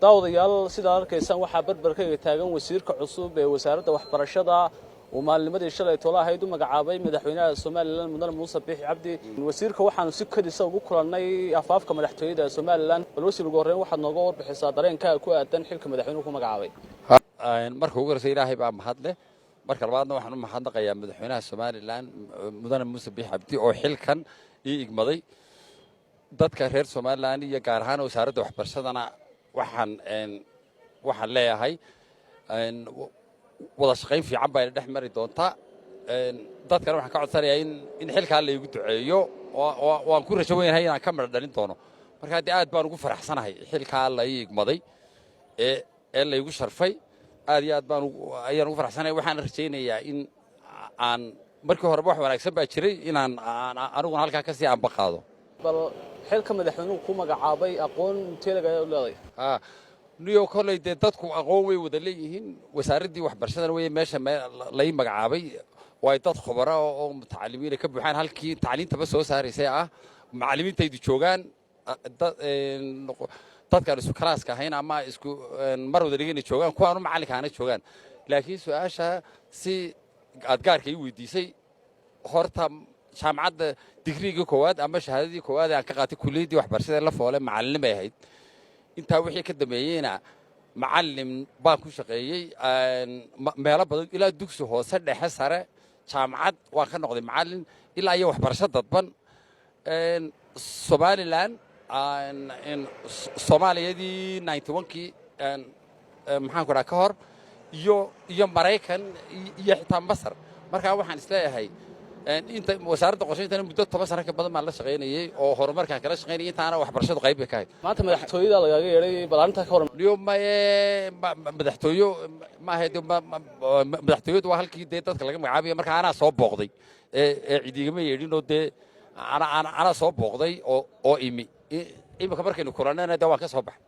daawadayaal sida arkaysaan waxaa barbarkayga taagan wasiirka cusub ee wasaaradda waxbarashada oo maalnimadii shalay tola ahayd u magacaabay madaxweynaha Soomaaliland Mudane Muuse Biixi Cabdi wasiirka waxaanu si kadis ugu kulannay afaafka madaxtooyada Soomaaliland bal wasiirku horreyn waxaad nooga warbixisaa dareenkaaga ku aadan xilka madaxweynuhu ku magacaabay marka ugu horreysay Ilaahay baa mahad leh marka labaadna waxaan u mahadnaqayaa madaxweynaha Soomaaliland Mudane Muuse Biixi Cabdi oo xilkan ii igmaday dadka reer Soomaaliland iyo gaar ahaan wasaaradda waxbarashadana waxaan leeyahay wada shaqayn fiican baa dhex mari doonta dadkana waxaan ka codsanayaa in xilka la igu duceeyo oo waan ku rajo weynahay inaan ka mar dhalin doono marka hadii aad baan ugu faraxsanahay xilka la ii igmaday ee la igu sharfay aad iyo aad baan ayaan ugu faraxsanahay waxaan rajaynayaa in aan markii hore wax wanaagsan baa jiray inaan aniguna halka ka sii anbaqaado bal xilka madaxweynuhu ku magacaabay aqoon teelaga leeday niyo kolay dadku aqoon way wada leeyihiin wasaaradii waxbarashada way meesha la ii magacaabay way dad khubaro oo mutacalimiin ka buuxaan halkii tacliintaba soo saareysay macallimiintaydu joogaan dadkan isku kalaaska ahayn ama isku mar wada dhigana joogaan kuwaanu macallinkaana joogaan laakiin su'aasha si aad gaarka ii weydiisay horta jaamacadda digriga koowaad ama shahaadadii koowaad aan ka qaatay kulliyadii waxbarashada la foole macallin bay ahayd intaa wixii ka dambeeyayna macallin baan ku shaqeeyey meelo badan ilaa dugsi hoose dhexe sare jaamacad waan ka noqday macallin ilaa iyo waxbarasho dadban Somaliland Soomaaliyadii 91kii maxaan ku dhahaa ka hor iyo Mareykan iyo xitaa Masar marka waxaan isleeyahay inta wasaaradda qorsheynta muddo 10 sano ka badan ma la shaqeynayay oo horumarka kala shaqeynayay intaana waxbarashadu qayb ka ahayd maanta madaxtooyada laga yeeray balaarinta ka hor madaxtooyo ma ahayd madaxtooyadu waa halkii dadka laga magacaabay marka ana soo booqday ee ciidamada yeedhin oo ana soo booqday oo imika markaynu kulanayna waan ka soo baxay